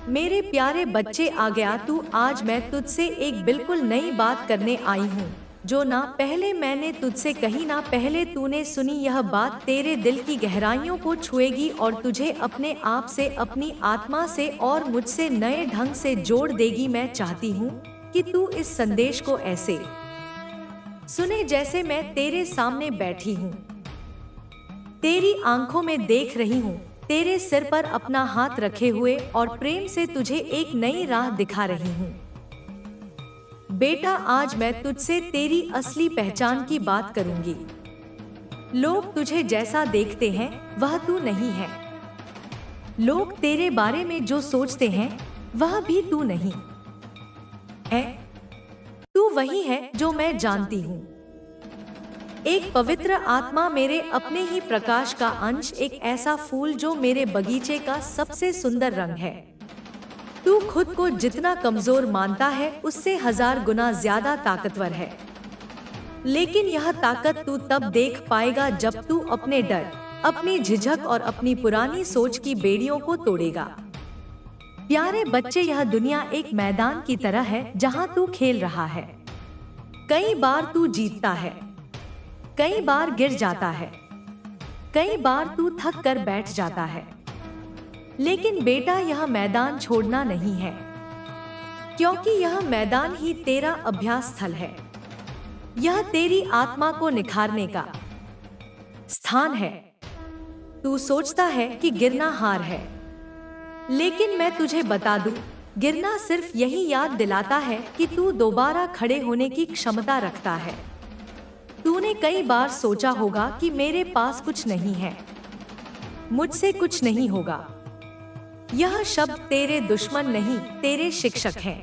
मेरे प्यारे बच्चे आ गया तू। आज मैं तुझसे एक बिल्कुल नई बात करने आई हूँ, जो ना पहले मैंने तुझसे कही ना पहले तूने सुनी। यह बात तेरे दिल की गहराइयों को छुएगी और तुझे अपने आप से, अपनी आत्मा से और मुझसे नए ढंग से जोड़ देगी। मैं चाहती हूँ कि तू इस संदेश को ऐसे सुने जैसे मैं तेरे सामने बैठी हूँ, तेरी आंखों में देख रही हूँ, तेरे सिर पर अपना हाथ रखे हुए और प्रेम से तुझे एक नई राह दिखा रही हूँ। बेटा, आज मैं तुझसे तेरी असली पहचान की बात करूंगी। लोग तुझे जैसा देखते हैं वह तू नहीं है। लोग तेरे बारे में जो सोचते हैं वह भी तू नहीं है। तू वही है जो मैं जानती हूँ, एक पवित्र आत्मा, मेरे अपने ही प्रकाश का अंश, एक ऐसा फूल जो मेरे बगीचे का सबसे सुंदर रंग है। तू खुद को जितना कमजोर मानता है उससे 1000 गुना ज्यादा ताकतवर है। लेकिन यह ताकत तू तब देख पाएगा जब तू अपने डर, अपनी झिझक और अपनी पुरानी सोच की बेड़ियों को तोड़ेगा। प्यारे बच्चे, यह दुनिया एक मैदान की तरह है जहां तू खेल रहा है। कई बार तू जीतता है, कई बार गिर जाता है, कई बार तू थक कर बैठ जाता है। लेकिन बेटा, यह मैदान छोड़ना नहीं है, क्योंकि यह मैदान ही तेरा अभ्यास स्थल है। यह तेरी आत्मा को निखारने का स्थान है। तू सोचता है कि गिरना हार है, लेकिन मैं तुझे बता दूं, गिरना सिर्फ यही याद दिलाता है कि तू दोबारा खड़े होने की क्षमता रखता है। तूने कई बार सोचा होगा कि मेरे पास कुछ नहीं है, मुझसे कुछ नहीं होगा। यह शब्द तेरे दुश्मन नहीं, तेरे शिक्षक हैं।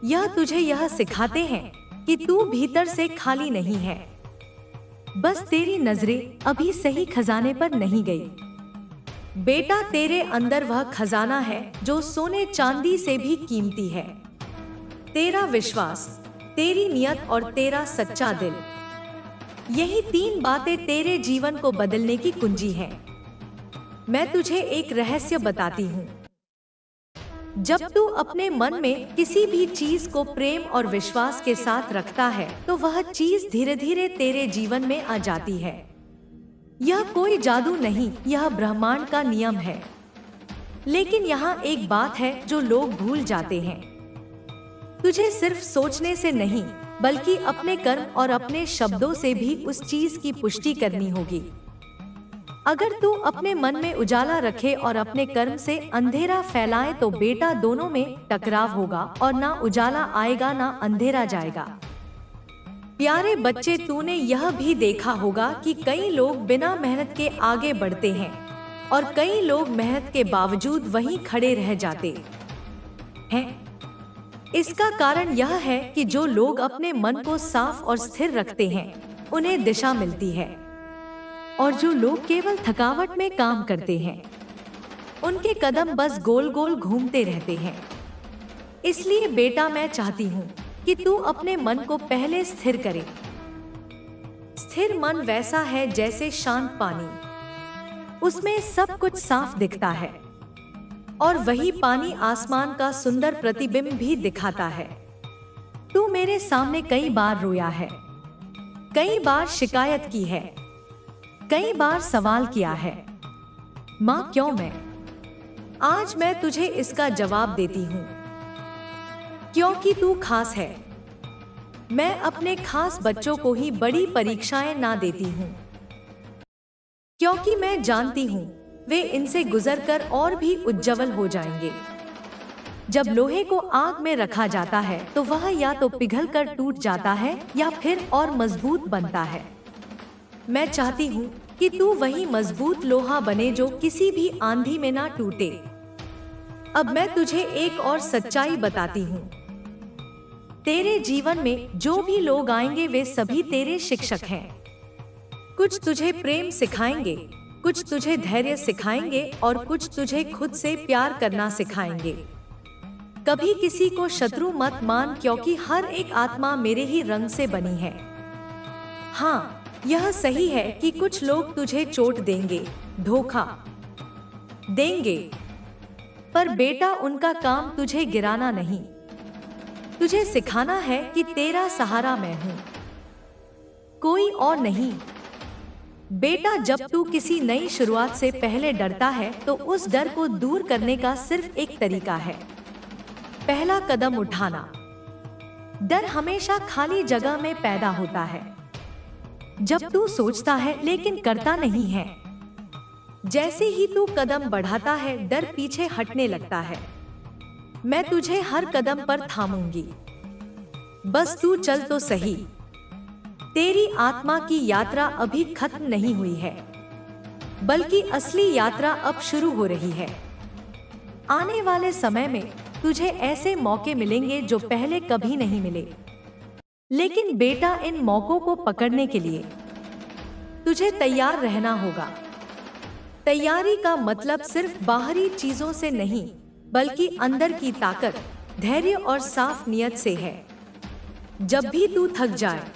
यह तुझे यह सिखाते हैं कि तू भीतर से खाली नहीं है, बस तेरी नजरें अभी सही खजाने पर नहीं गई। बेटा, तेरे अंदर वह खजाना है जो सोने चांदी से भी कीमती है। तेरा विश्वास, तेरी नियत और तेरा सच्चा दिल, यही 3 बातें तेरे जीवन को बदलने की कुंजी हैं। मैं तुझे एक रहस्य बताती हूँ। जब तू अपने मन में किसी भी चीज को प्रेम और विश्वास के साथ रखता है तो वह चीज धीरे धीरे तेरे जीवन में आ जाती है। यह कोई जादू नहीं, यह ब्रह्मांड का नियम है। लेकिन यहाँ एक बात है जो लोग भूल जाते हैं। तुझे सिर्फ सोचने से नहीं, बल्कि अपने कर्म और अपने शब्दों से भी उस चीज की पुष्टि करनी होगी। अगर तू अपने मन में उजाला रखे और अपने कर्म से अंधेरा फैलाए तो बेटा, दोनों में टकराव होगा और ना उजाला आएगा ना अंधेरा जाएगा। प्यारे बच्चे, तूने यह भी देखा होगा कि कई लोग बिना मेहनत के आगे बढ़ते हैं और कई लोग मेहनत के बावजूद वहीं खड़े रह जाते हैं। इसका कारण यह है कि जो लोग अपने मन को साफ और स्थिर रखते हैं उन्हें दिशा मिलती है, और जो लोग केवल थकावट में काम करते हैं उनके कदम बस गोल गोल घूमते रहते हैं। इसलिए बेटा, मैं चाहती हूँ कि तू अपने मन को पहले स्थिर करे। स्थिर मन वैसा है जैसे शांत पानी, उसमें सब कुछ साफ दिखता है और वही पानी आसमान का सुंदर प्रतिबिंब भी दिखाता है। तू मेरे सामने कई बार रोया है, कई बार शिकायत की है, कई बार सवाल किया है, माँ क्यों मैं? आज मैं तुझे इसका जवाब देती हूँ, क्योंकि तू खास है। मैं अपने खास बच्चों को ही बड़ी परीक्षाएं ना देती हूँ, क्योंकि मैं जानती हूँ वे इनसे गुजरकर और भी उज्जवल हो जाएंगे। जब लोहे को आग में रखा जाता है तो वह या तो पिघलकर टूट जाता है या फिर और मजबूत बनता है। मैं चाहती हूँ कि तू वही मजबूत लोहा बने जो किसी भी आंधी में ना टूटे। अब मैं तुझे एक और सच्चाई बताती हूँ। तेरे जीवन में जो भी लोग आएंगे वे सभी तेरे शिक्षक हैं। कुछ तुझे प्रेम सिखाएंगे, कुछ तुझे धैर्य सिखाएंगे और कुछ तुझे खुद से प्यार करना सिखाएंगे। कभी किसी को शत्रु मत मान, क्योंकि हर एक आत्मा मेरे ही रंग से बनी है। हाँ, यह सही है कि कुछ लोग तुझे चोट देंगे, धोखा देंगे, पर बेटा उनका काम तुझे गिराना नहीं, तुझे सिखाना है कि तेरा सहारा मैं हूँ, कोई और नहीं। बेटा जब तू किसी नई शुरुआत से पहले डरता है तो उस डर को दूर करने का सिर्फ एक तरीका है, पहला कदम उठाना। डर हमेशा खाली जगह में पैदा होता है, जब तू सोचता है लेकिन करता नहीं है। जैसे ही तू कदम बढ़ाता है डर पीछे हटने लगता है। मैं तुझे हर कदम पर थामूंगी, बस तू चल तो सही। तेरी आत्मा की यात्रा अभी खत्म नहीं हुई है, बल्कि असली यात्रा अब शुरू हो रही है। आने वाले समय में तुझे ऐसे मौके मिलेंगे जो पहले कभी नहीं मिले, लेकिन बेटा इन मौकों को पकड़ने के लिए तुझे तैयार रहना होगा। तैयारी का मतलब सिर्फ बाहरी चीजों से नहीं, बल्कि अंदर की ताकत, धैर्य और साफ नियत से है। जब भी तू थक जाए,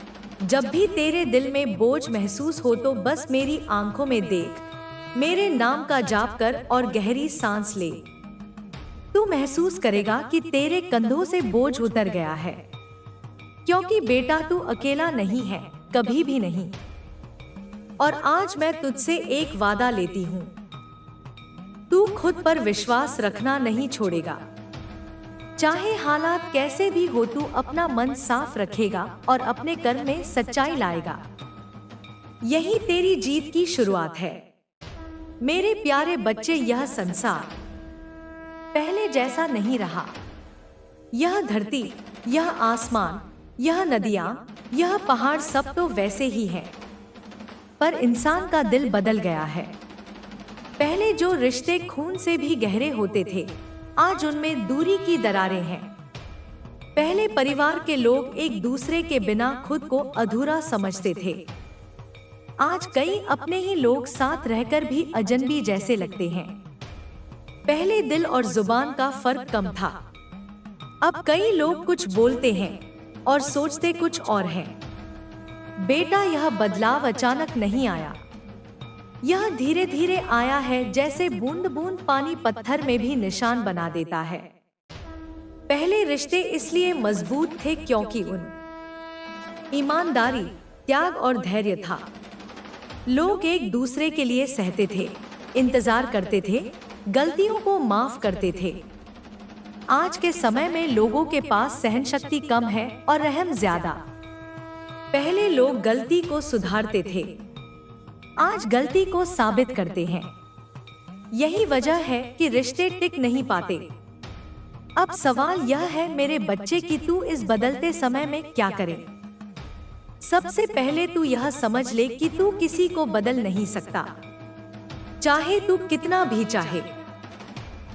जब भी तेरे दिल में बोझ महसूस हो तो बस मेरी आंखों में देख, मेरे नाम का जाप कर और गहरी सांस ले। तू महसूस करेगा कि तेरे कंधों से बोझ उतर गया है, क्योंकि बेटा तू अकेला नहीं है, कभी भी नहीं। और आज मैं तुझसे एक वादा लेती हूँ, तू खुद पर विश्वास रखना नहीं छोड़ेगा। चाहे हालात कैसे भी हो तू अपना मन साफ रखेगा और अपने कर्म में सच्चाई लाएगा। यही तेरी जीत की शुरुआत है। मेरे प्यारे बच्चे, यह संसार पहले जैसा नहीं रहा। यह धरती, यह आसमान, यह नदियां, यह पहाड़ सब तो वैसे ही हैं, पर इंसान का दिल बदल गया है। पहले जो रिश्ते खून से भी गहरे होते थे, आज उनमें दूरी की दरारें हैं। पहले परिवार के लोग एक दूसरे के बिना खुद को अधूरा समझते थे। आज कई अपने ही लोग साथ रहकर भी अजनबी जैसे लगते हैं। पहले दिल और जुबान का फर्क कम था, अब कई लोग कुछ बोलते हैं और सोचते कुछ और हैं। बेटा, यह बदलाव अचानक नहीं आया, यह धीरे धीरे आया है, जैसे बूंद बूंद पानी पत्थर में भी निशान बना देता है। पहले रिश्ते इसलिए मजबूत थे क्योंकि उन ईमानदारी, त्याग और धैर्य था। लोग एक दूसरे के लिए सहते थे, इंतजार करते थे, गलतियों को माफ करते थे। आज के समय में लोगों के पास सहन शक्ति कम है और रहम ज्यादा। पहले लोग गलती को सुधारते थे, आज गलती को साबित करते हैं। यही वजह है कि रिश्ते टिक नहीं पाते। अब सवाल यह है मेरे बच्चे कि तू इस बदलते समय में क्या करे। सबसे पहले तू यह समझ ले कि तू किसी को बदल नहीं सकता, चाहे तू कितना भी चाहे।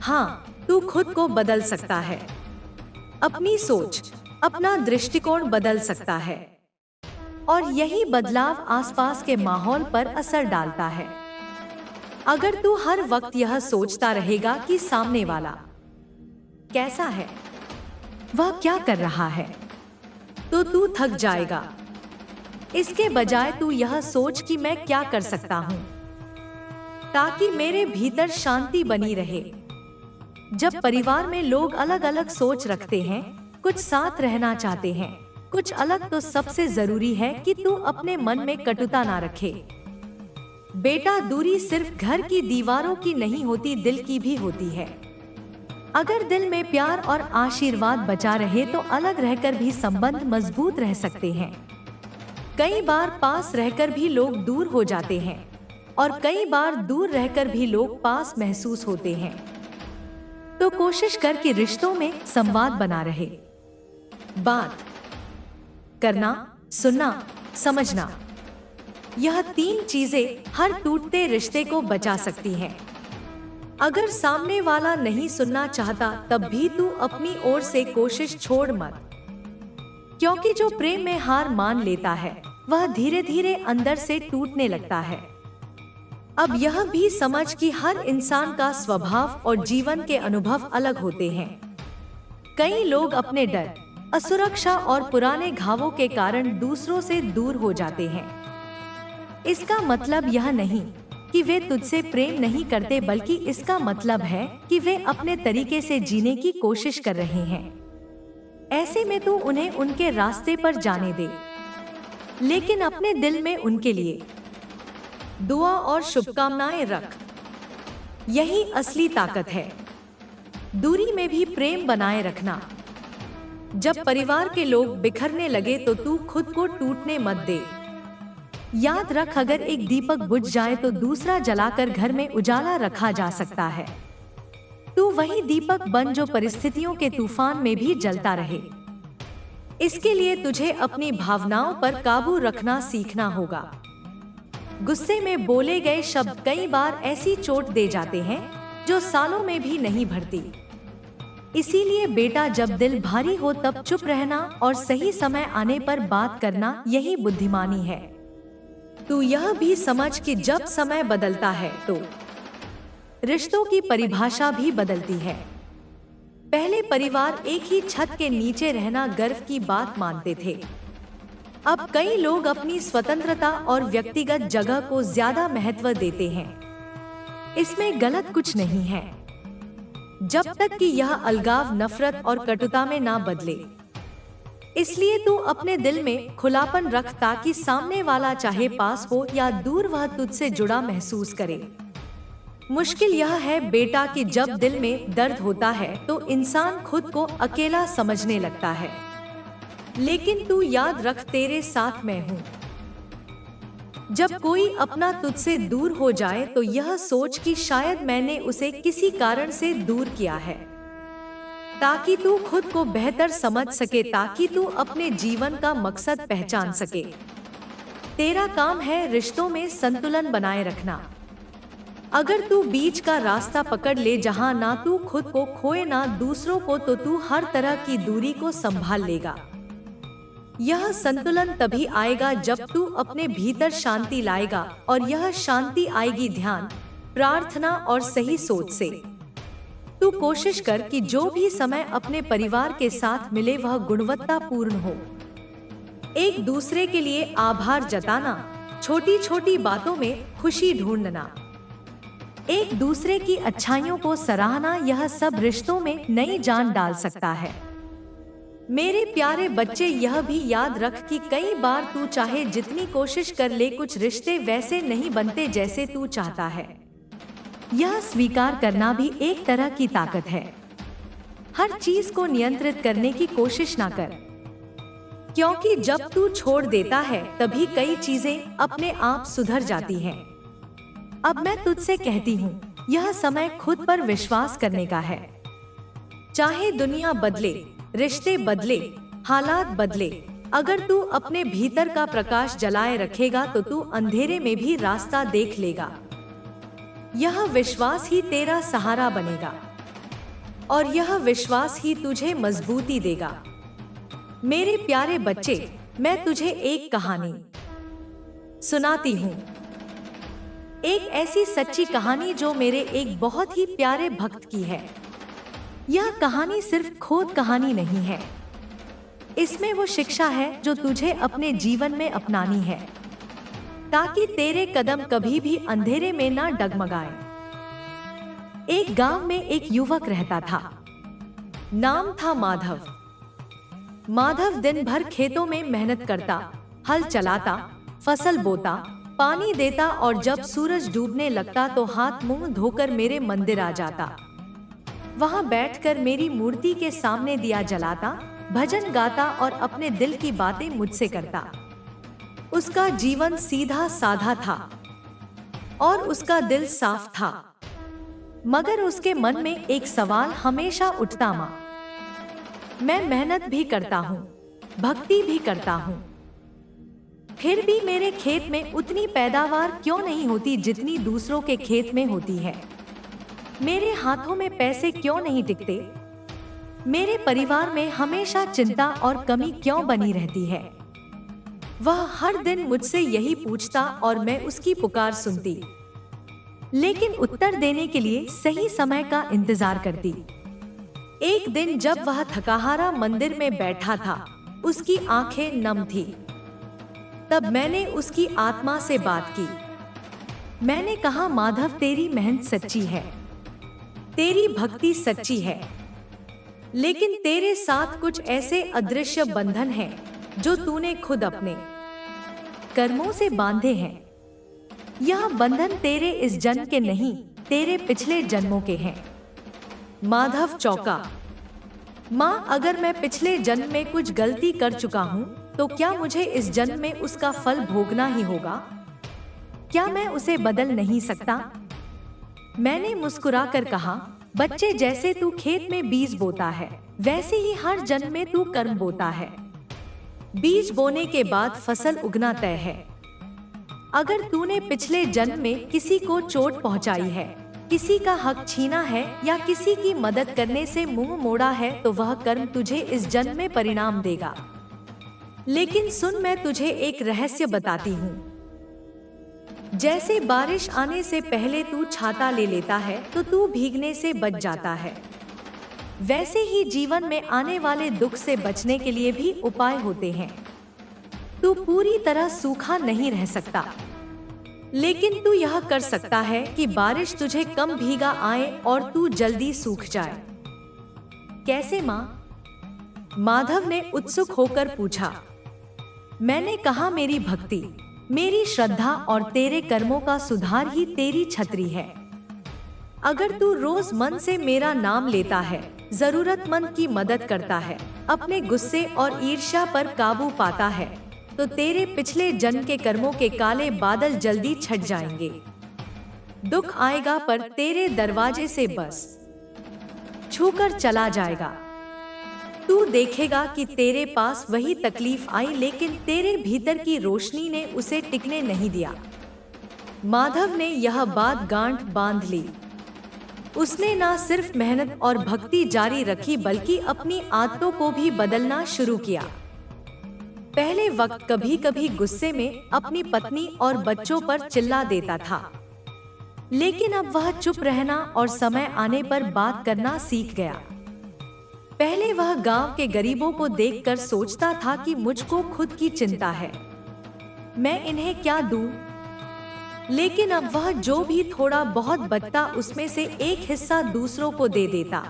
हाँ, तू खुद को बदल सकता है, अपनी सोच, अपना दृष्टिकोण बदल सकता है, और यही बदलाव आसपास के माहौल पर असर डालता है। अगर तू हर वक्त यह सोचता रहेगा कि सामने वाला कैसा है, वह क्या कर रहा है, तो तू थक जाएगा। इसके बजाय तू यह सोच कि मैं क्या कर सकता हूँ ताकि मेरे भीतर शांति बनी रहे। जब परिवार में लोग अलग अलग सोच रखते हैं, कुछ साथ रहना चाहते हैं, कुछ अलग, तो सबसे जरूरी है कि तू अपने मन में कटुता ना रखे। बेटा, दूरी सिर्फ घर की दीवारों की नहीं होती, दिल की भी होती है। अगर दिल में प्यार और आशीर्वाद बचा रहे तो अलग रहकर भी संबंध मजबूत रह सकते हैं। कई बार पास रहकर भी लोग दूर हो जाते हैं और कई बार दूर रहकर भी लोग पास महसूस होते हैं। तो कोशिश कर कि रिश्तों में संवाद बना रहे। बात करना, सुनना, समझना, यह 3 चीजें हर टूटते रिश्ते को बचा सकती हैं। अगर सामने वाला नहीं सुनना चाहता तब भी तू अपनी ओर से कोशिश छोड़ मत, क्योंकि जो प्रेम में हार मान लेता है वह धीरे धीरे अंदर से टूटने लगता है। अब यह भी समझ कि हर इंसान का स्वभाव और जीवन के अनुभव अलग होते हैं। कई लोग अपने डर, असुरक्षा और पुराने घावों के कारण दूसरों से दूर हो जाते हैं। इसका मतलब यह नहीं कि वे तुझसे प्रेम नहीं करते, बल्कि इसका मतलब है कि वे अपने तरीके से जीने की कोशिश कर रहे हैं। ऐसे में तू उन्हें उनके रास्ते पर जाने दे, लेकिन अपने दिल में उनके लिए दुआ और शुभकामनाएं रख। यही असली ताकत है। दूरी में भी प्रेम बनाए रखना। जब परिवार के लोग बिखरने लगे तो तू खुद को टूटने मत दे। याद रख, अगर एक दीपक बुझ जाए तो दूसरा जलाकर घर में उजाला रखा जा सकता है। तू वही दीपक बन जो परिस्थितियों के तूफान में भी जलता रहे। इसके लिए तुझे अपनी भावनाओं पर काबू रखना सीखना होगा। गुस्से में बोले गए शब्द कई बार ऐसी चोट दे जाते हैं जो सालों में भी नहीं भरती। इसीलिए बेटा, जब दिल भारी हो तब चुप रहना और सही समय आने पर बात करना, यही बुद्धिमानी है। तू यह भी समझ कि जब समय बदलता है तो रिश्तों की परिभाषा भी बदलती है। पहले परिवार एक ही छत के नीचे रहना गर्व की बात मानते थे। अब कई लोग अपनी स्वतंत्रता और व्यक्तिगत जगह को ज्यादा महत्व देते हैं। इसमें गलत कुछ नहीं है, जब तक कि यह अलगाव नफरत और कटुता में ना बदले। इसलिए तू अपने दिल में खुलापन रख, ताकि सामने वाला चाहे पास हो या दूर, वह तुझसे जुड़ा महसूस करे। मुश्किल यह है बेटा कि जब दिल में दर्द होता है तो इंसान खुद को अकेला समझने लगता है। लेकिन तू याद रख, तेरे साथ मैं हूँ। जब कोई अपना तुझसे दूर हो जाए तो यह सोच कि शायद मैंने उसे किसी कारण से दूर किया है, ताकि तू खुद को बेहतर समझ सके, ताकि तू अपने जीवन का मकसद पहचान सके। तेरा काम है रिश्तों में संतुलन बनाए रखना। अगर तू बीच का रास्ता पकड़ ले, जहां ना तू खुद को खोए ना दूसरों को, तो तू हर तरह की दूरी को संभाल लेगा। यह संतुलन तभी आएगा जब तू अपने भीतर शांति लाएगा, और यह शांति आएगी ध्यान, प्रार्थना और सही सोच से। तू कोशिश कर कि जो भी समय अपने परिवार के साथ मिले वह गुणवत्तापूर्ण हो। एक दूसरे के लिए आभार जताना, छोटी छोटी बातों में खुशी ढूंढना, एक दूसरे की अच्छाइयों को सराहना, यह सब रिश्तों में नई जान डाल सकता है। मेरे प्यारे बच्चे, यह भी याद रख कि कई बार तू चाहे जितनी कोशिश कर ले, कुछ रिश्ते वैसे नहीं बनते जैसे तू चाहता है। यह स्वीकार करना भी एक तरह की ताकत है। हर चीज को नियंत्रित करने की कोशिश ना कर, क्योंकि जब तू छोड़ देता है तभी कई चीजें अपने आप सुधर जाती हैं। अब मैं तुझसे कहती हूँ, यह समय खुद पर विश्वास करने का है। चाहे दुनिया बदले, रिश्ते बदले, हालात बदले, अगर तू अपने भीतर का प्रकाश जलाए रखेगा तो तू अंधेरे में भी रास्ता देख लेगा। यह विश्वास ही तेरा सहारा बनेगा, और यह विश्वास ही तुझे मजबूती देगा। मेरे प्यारे बच्चे, मैं तुझे एक कहानी सुनाती हूँ। एक ऐसी सच्ची कहानी जो मेरे एक बहुत ही प्यारे भक्त की है। यह कहानी सिर्फ खोद कहानी नहीं है, इसमें वो शिक्षा है जो तुझे अपने जीवन में अपनानी है, ताकि तेरे कदम कभी भी अंधेरे में ना डगमगाए। एक गांव में एक युवक रहता था। नाम था माधव। माधव दिन भर खेतों में मेहनत करता, हल चलाता, फसल बोता, पानी देता, और जब सूरज डूबने लगता तो हाथ मुंह धोकर मेरे मंदिर आ जाता। वहां बैठकर मेरी मूर्ति के सामने दिया जलाता, भजन गाता और अपने दिल की बातें मुझसे करता। उसका जीवन सीधा साधा था और उसका दिल साफ था, मगर उसके मन में एक सवाल हमेशा उठता, माँ, मैं मेहनत भी करता हूँ, भक्ति भी करता हूँ, फिर भी मेरे खेत में उतनी पैदावार क्यों नहीं होती जितनी दूसरों के खेत में होती है? मेरे हाथों में पैसे क्यों नहीं टिकते? मेरे परिवार में हमेशा चिंता और कमी क्यों बनी रहती है? वह हर दिन मुझसे यही पूछता और मैं उसकी पुकार सुनती, लेकिन उत्तर देने के लिए सही समय का इंतजार करती। एक दिन जब वह थकाहारा मंदिर में बैठा था, उसकी आंखें नम थी। तब मैंने उसकी आत्मा से बात की। मैंने कहा माधव, तेरी मेहनत सच्ची है, तेरी भक्ति सच्ची है, लेकिन तेरे साथ कुछ ऐसे अदृश्य बंधन हैं जो तूने खुद अपने कर्मों से बांधे हैं। यह बंधन तेरे इस जन्म के नहीं, तेरे पिछले जन्मों के हैं। माधव चौंका। माँ, अगर मैं पिछले जन्म में कुछ गलती कर चुका हूँ तो क्या मुझे इस जन्म में उसका फल भोगना ही होगा? क्या मैं उसे बदल नहीं सकता? मैंने मुस्कुराकर कहा, बच्चे, जैसे तू खेत में बीज बोता है वैसे ही हर जन्म में तू कर्म बोता है। बीज बोने के बाद फसल उगना तय है। अगर तूने पिछले जन्म में किसी को चोट पहुंचाई है, किसी का हक छीना है या किसी की मदद करने से मुंह मोड़ा है तो वह कर्म तुझे इस जन्म में परिणाम देगा। लेकिन सुन, मैं तुझे एक रहस्य बताती हूँ। जैसे बारिश आने से पहले तू छाता ले लेता है तो तू भीगने से बच जाता है, वैसे ही जीवन में आने वाले दुख से बचने के लिए भी उपाय होते हैं। तू पूरी तरह सूखा नहीं रह सकता, लेकिन तू यह कर सकता है कि बारिश तुझे कम भीगा आए और तू जल्दी सूख जाए। कैसे माँ? माधव ने उत्सुक होकर पूछा। मैंने कहा, मेरी भक्ति, मेरी श्रद्धा और तेरे कर्मों का सुधार ही तेरी छतरी है। अगर तू रोज मन से मेरा नाम लेता है, जरूरतमंद की मदद करता है, अपने गुस्से और ईर्ष्या पर काबू पाता है, तो तेरे पिछले जन्म के कर्मों के काले बादल जल्दी छट जाएंगे। दुख आएगा पर तेरे दरवाजे से बस छूकर चला जाएगा। तू देखेगा कि तेरे पास वही तकलीफ आई, लेकिन तेरे भीतर की रोशनी ने उसे टिकने नहीं दिया। माधव ने यह बात गांठ बांध ली। उसने ना सिर्फ मेहनत और भक्ति जारी रखी बल्कि अपनी आदतों को भी बदलना शुरू किया। पहले वक्त कभी कभी गुस्से में अपनी पत्नी और बच्चों पर चिल्ला देता था, लेकिन अब वह चुप रहना और समय आने पर बात करना सीख गया। पहले वह गांव के गरीबों को देखकर सोचता था कि मुझको खुद की चिंता है, मैं इन्हें क्या दूं? लेकिन अब वह जो भी थोड़ा बहुत बचता उसमें से एक हिस्सा दूसरों को दे देता।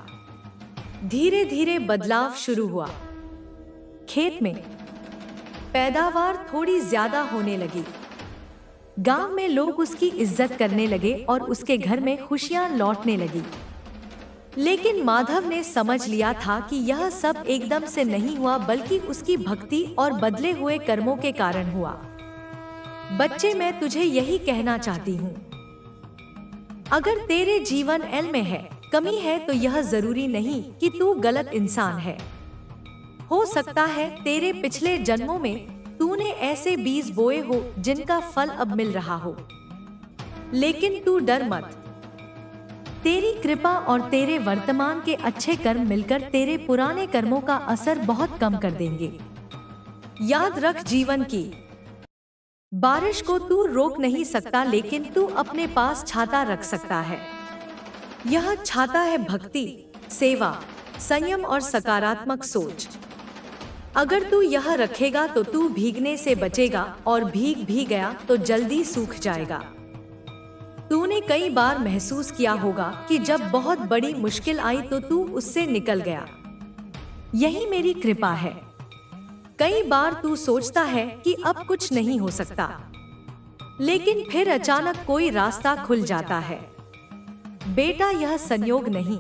धीरे धीरे बदलाव शुरू हुआ। खेत में पैदावार थोड़ी ज्यादा होने लगी। गांव में लोग उसकी इज्जत करने लगे और उसके घर में खुशियां लौटने लगी। लेकिन माधव ने समझ लिया था कि यह सब एकदम से नहीं हुआ, बल्कि उसकी भक्ति और बदले हुए कर्मों के कारण हुआ। बच्चे, मैं तुझे यही कहना चाहती हूँ, अगर तेरे जीवन एल में है, कमी है, तो यह जरूरी नहीं कि तू गलत इंसान है। हो सकता है तेरे पिछले जन्मों में तूने ऐसे बीज बोए हो जिनका फल अब मिल रहा हो। लेकिन तू डर मत, तेरी कृपा और तेरे वर्तमान के अच्छे कर्म मिलकर तेरे पुराने कर्मों का असर बहुत कम कर देंगे। याद रख, जीवन की बारिश को तू रोक नहीं सकता, लेकिन तू अपने पास छाता रख सकता है। यह छाता है भक्ति, सेवा, संयम और सकारात्मक सोच। अगर तू यह रखेगा तो तू भीगने से बचेगा, और भीग भी गया तो जल्दी सूख जाएगा। तूने कई बार महसूस किया होगा कि जब बहुत बड़ी मुश्किल आई तो तू उससे निकल गया। यही मेरी कृपा है। कई बार तू सोचता है कि अब कुछ नहीं हो सकता, लेकिन फिर अचानक कोई रास्ता खुल जाता है। बेटा, यह संयोग नहीं,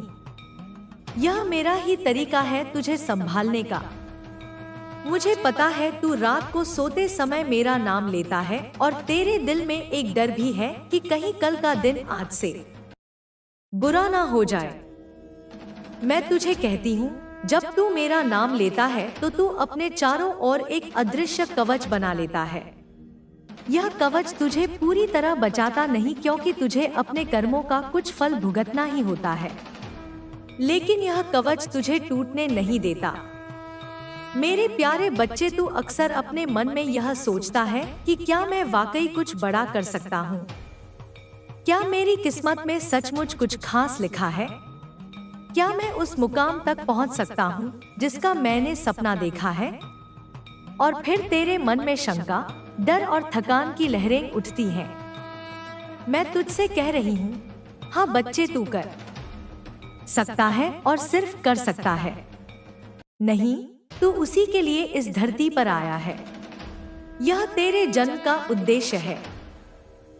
यह मेरा ही तरीका है तुझे संभालने का। मुझे पता है तू रात को सोते समय मेरा नाम लेता है और तेरे दिल में एक डर भी है कि कहीं कल का दिन आज से बुरा ना हो जाए। मैं तुझे कहती हूँ, जब तू मेरा नाम लेता है तो तू अपने चारों ओर एक अदृश्य कवच बना लेता है। यह कवच तुझे पूरी तरह बचाता नहीं, क्योंकि तुझे अपने कर्मों का कुछ फल भुगतना ही होता है, लेकिन यह कवच तुझे टूटने नहीं देता। मेरे प्यारे बच्चे, तू अक्सर अपने मन में यह सोचता है कि क्या मैं वाकई कुछ बड़ा कर सकता हूँ? क्या मेरी किस्मत में सचमुच कुछ खास लिखा है? क्या मैं उस मुकाम तक पहुँच सकता हूँ जिसका मैंने सपना देखा है? और फिर तेरे मन में शंका, डर और थकान की लहरें उठती हैं। मैं तुझसे कह रही हूँ, हाँ बच्चे, तू कर सकता है और सिर्फ कर सकता है। नहीं, तू उसी के लिए इस धरती पर आया है। यह तेरे जन्म का उद्देश्य है।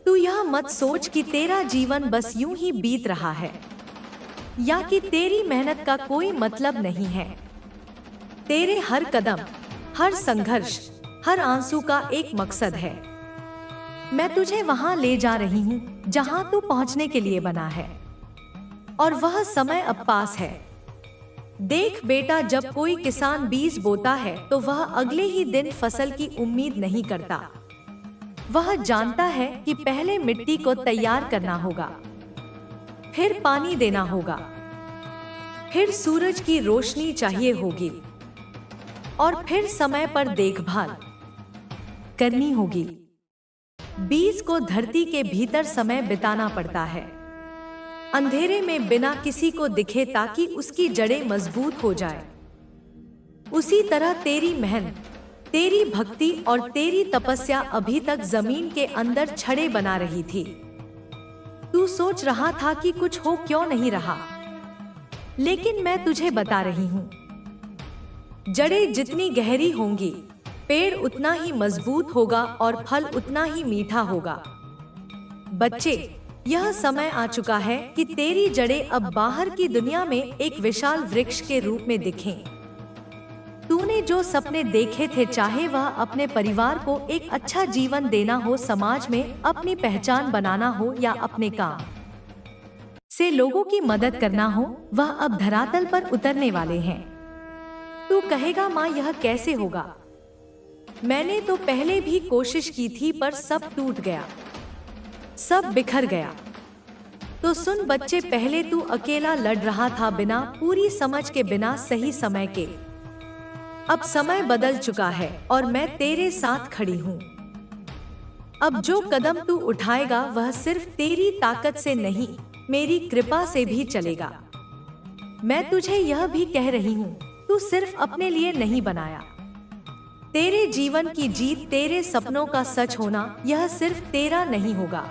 तू यह मत सोच कि तेरा जीवन बस यूं ही बीत रहा है या कि तेरी मेहनत का कोई मतलब नहीं है। तेरे हर कदम, हर संघर्ष, हर आंसू का एक मकसद है। मैं तुझे वहां ले जा रही हूँ जहां तू पहुंचने के लिए बना है, और वह समय अब पास है। देख बेटा, जब कोई किसान बीज बोता है तो वह अगले ही दिन फसल की उम्मीद नहीं करता। वह जानता है कि पहले मिट्टी को तैयार करना होगा, फिर पानी देना होगा, फिर सूरज की रोशनी चाहिए होगी, और फिर समय पर देखभाल करनी होगी। बीज को धरती के भीतर समय बिताना पड़ता है, अंधेरे में बिना किसी को दिखे, ताकि उसकी जड़ें मजबूत हो जाए। उसी तरह तेरी मेहनत, तेरी भक्ति और तेरी तपस्या अभी तक जमीन के अंदर छड़े बना रही थी। तू सोच रहा था कि कुछ हो क्यों नहीं रहा, लेकिन मैं तुझे बता रही हूँ, जड़ें जितनी गहरी होंगी, पेड़ उतना ही मजबूत होगा और फल उतना ही मीठा होगा। बच्चे, यह समय आ चुका है कि तेरी जड़ें अब बाहर की दुनिया में एक विशाल वृक्ष के रूप में दिखें। तूने जो सपने देखे थे, चाहे वह अपने परिवार को एक अच्छा जीवन देना हो, समाज में अपनी पहचान बनाना हो, या अपने काम से लोगों की मदद करना हो, वह अब धरातल पर उतरने वाले हैं। तू कहेगा, माँ यह कैसे होगा? मैंने तो पहले भी कोशिश की थी, पर सब टूट गया, सब बिखर गया। तो सुन बच्चे, पहले तू अकेला लड़ रहा था, बिना पूरी समझ के, बिना सही समय के। अब समय बदल चुका है और मैं तेरे साथ खड़ी हूँ। अब जो कदम तू उठाएगा वह सिर्फ तेरी ताकत से नहीं, मेरी कृपा से भी चलेगा। मैं तुझे यह भी कह रही हूँ, तू सिर्फ अपने लिए नहीं बनाया। तेरे जीवन की जीत, तेरे सपनों का सच होना, यह सिर्फ तेरा नहीं होगा।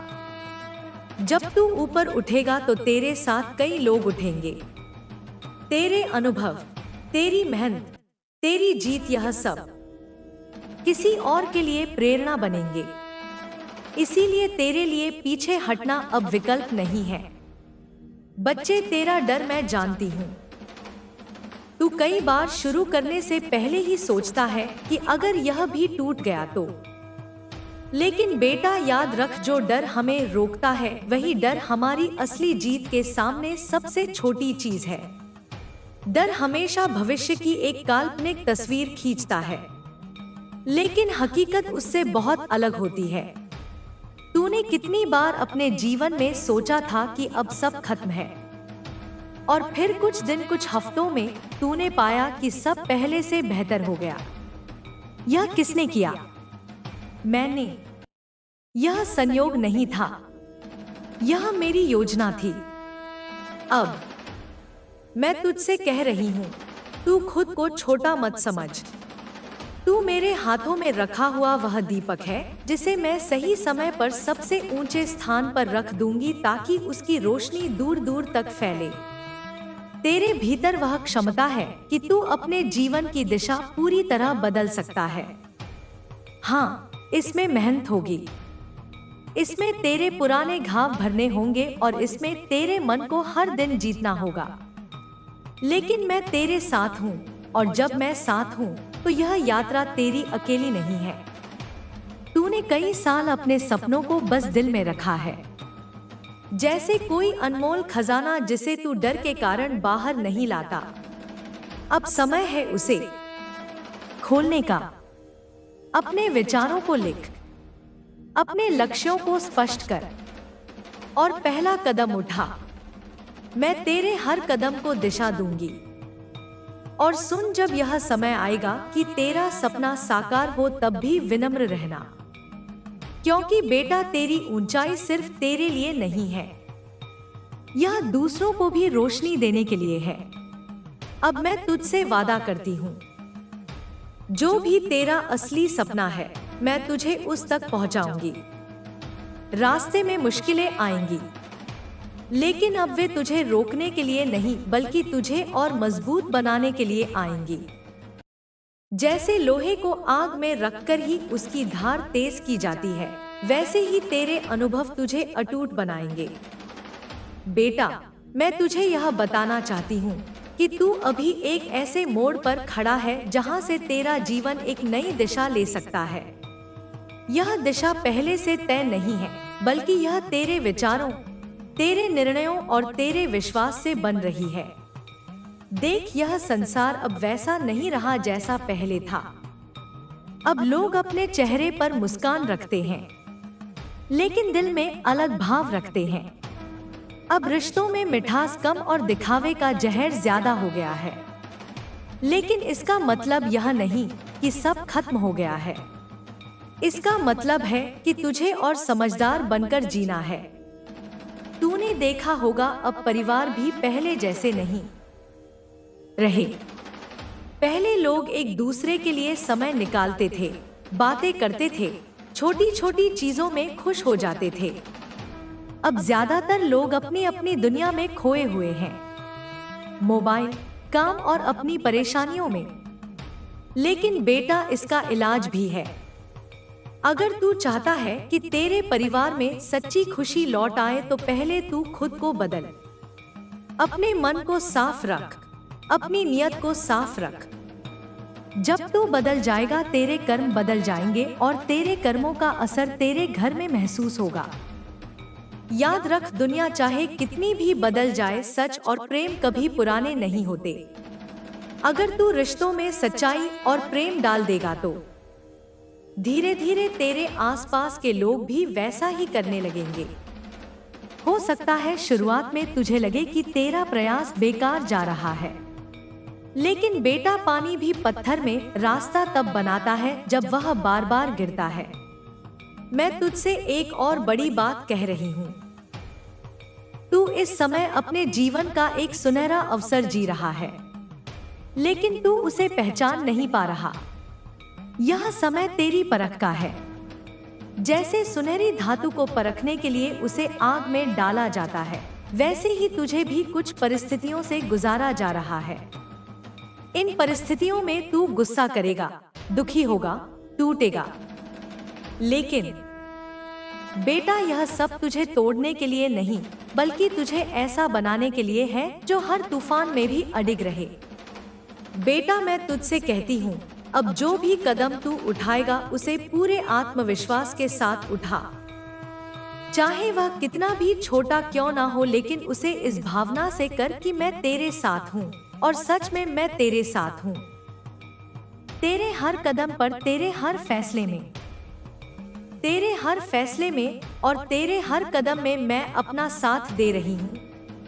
जब तू ऊपर उठेगा तो तेरे साथ कई लोग उठेंगे। तेरे अनुभव, तेरी मेहनत, तेरी जीत, यह सब किसी और के लिए प्रेरणा बनेंगे। इसीलिए तेरे लिए पीछे हटना अब विकल्प नहीं है। बच्चे, तेरा डर मैं जानती हूँ। तू कई बार शुरू करने से पहले ही सोचता है कि अगर यह भी टूट गया तो। लेकिन बेटा याद रख, जो डर हमें रोकता है वही डर हमारी असली जीत के सामने सबसे छोटी चीज है। डर हमेशा भविष्य की एक काल्पनिक तस्वीर खींचता है, लेकिन हकीकत उससे बहुत अलग होती है। तूने कितनी बार अपने जीवन में सोचा था कि अब सब खत्म है, और फिर कुछ दिन, कुछ हफ्तों में तूने पाया कि सब पहले से बेहतर हो गया। यह किसने किया? मैंने। यह संयोग नहीं था, यह मेरी योजना थी। अब मैं तुझसे कह रही हूँ, तू खुद को छोटा मत समझ। तू मेरे हाथों में रखा हुआ वह दीपक है जिसे मैं सही समय पर सबसे ऊंचे स्थान पर रख दूंगी, ताकि उसकी रोशनी दूर दूर तक फैले। तेरे भीतर वह क्षमता है कि तू अपने जीवन की दिशा पूरी तरह बदल सकता है। हाँ, इसमें मेहनत होगी, इसमें तेरे पुराने घाव भरने होंगे, और इसमें तेरे मन को हर दिन जीतना होगा। लेकिन मैं तेरे साथ हूँ, और जब मैं साथ हूँ तो यह यात्रा तेरी अकेली नहीं है। तूने कई साल अपने सपनों को बस दिल में रखा है, जैसे कोई अनमोल खजाना जिसे तू डर के कारण बाहर नहीं लाता। अब समय है उसे खोलने का। अपने विचारों को लिख, अपने लक्ष्यों को स्पष्ट कर, और पहला कदम उठा। मैं तेरे हर कदम को दिशा दूंगी। और सुन, जब यह समय आएगा कि तेरा सपना साकार हो, तब भी विनम्र रहना, क्योंकि बेटा तेरी ऊंचाई सिर्फ तेरे लिए नहीं है, यह दूसरों को भी रोशनी देने के लिए है। अब मैं तुझसे वादा करती हूँ, जो भी तेरा असली सपना है, मैं तुझे उस तक पहुंचाऊंगी। रास्ते में मुश्किलें आएंगी, लेकिन अब वे तुझे रोकने के लिए नहीं बल्कि तुझे और मजबूत बनाने के लिए आएंगी। जैसे लोहे को आग में रखकर ही उसकी धार तेज की जाती है, वैसे ही तेरे अनुभव तुझे अटूट बनाएंगे। बेटा, मैं तुझे यह बताना चाहती हूँ कि तू अभी एक ऐसे मोड़ पर खड़ा है जहाँ से तेरा जीवन एक नई दिशा ले सकता है। यह दिशा पहले से तय नहीं है, बल्कि यह तेरे विचारों, तेरे निर्णयों और तेरे विश्वास से बन रही है। देख, यह संसार अब वैसा नहीं रहा जैसा पहले था। अब लोग अपने चेहरे पर मुस्कान रखते हैं, लेकिन दिल में अलग भाव रखते हैं। अब रिश्तों में मिठास कम और दिखावे का जहर ज्यादा हो गया है। लेकिन इसका मतलब यह नहीं कि सब खत्म हो गया है। इसका मतलब है कि तुझे और समझदार बनकर जीना है। तूने देखा होगा, अब परिवार भी पहले जैसे नहीं रहे। पहले लोग एक दूसरे के लिए समय निकालते थे, बातें करते थे, छोटी छोटी चीजों में खुश हो जाते थे। अब ज्यादातर लोग अपनी अपनी दुनिया में खोए हुए हैं, मोबाइल, काम और अपनी परेशानियों में। लेकिन बेटा, इसका इलाज भी है। अगर तू चाहता है कि तेरे परिवार में सच्ची खुशी लौट आए तो पहले तू खुद को बदल। अपने मन को साफ रख, अपनी नियत को साफ रख। जब तू बदल जाएगा, तेरे कर्म बदल जाएंगे और तेरे कर्मों का असर तेरे घर में महसूस होगा। याद रख, दुनिया चाहे कितनी भी बदल जाए, सच और प्रेम कभी पुराने नहीं होते। अगर तू रिश्तों में सच्चाई और प्रेम डाल देगा तो धीरे धीरे तेरे आसपास के लोग भी वैसा ही करने लगेंगे। हो सकता है शुरुआत में तुझे लगे कि तेरा प्रयास बेकार जा रहा है, लेकिन बेटा, पानी भी पत्थर में रास्ता तब बनाता है जब वह बार बार गिरता है। मैं तुझसे एक और बड़ी बात कह रही हूँ। तू इस समय अपने जीवन का एक सुनहरा अवसर जी रहा है, लेकिन तू उसे पहचान नहीं पा रहा। यह समय तेरी परख का है। जैसे सुनहरी धातु को परखने के लिए उसे आग में डाला जाता है, वैसे ही तुझे भी कुछ परिस्थितियों से गुजारा जा रहा है। इन परिस्थितियों में तू गुस्सा करेगा, दुखी होगा, टूटेगा, लेकिन बेटा, यह सब तुझे तोड़ने के लिए नहीं बल्कि तुझे ऐसा बनाने के लिए है जो हर तूफान में भी अडिग रहे। बेटा, मैं तुझसे कहती हूँ, अब जो भी कदम तू उठाएगा उसे पूरे आत्मविश्वास के साथ उठा। चाहे वह कितना भी छोटा क्यों ना हो, लेकिन उसे इस भावना से कर कि मैं तेरे साथ हूँ, और सच में मैं तेरे साथ हूँ। तेरे हर कदम पर, तेरे हर फैसले में, तेरे हर फैसले में और तेरे हर कदम में मैं अपना साथ दे रही हूँ।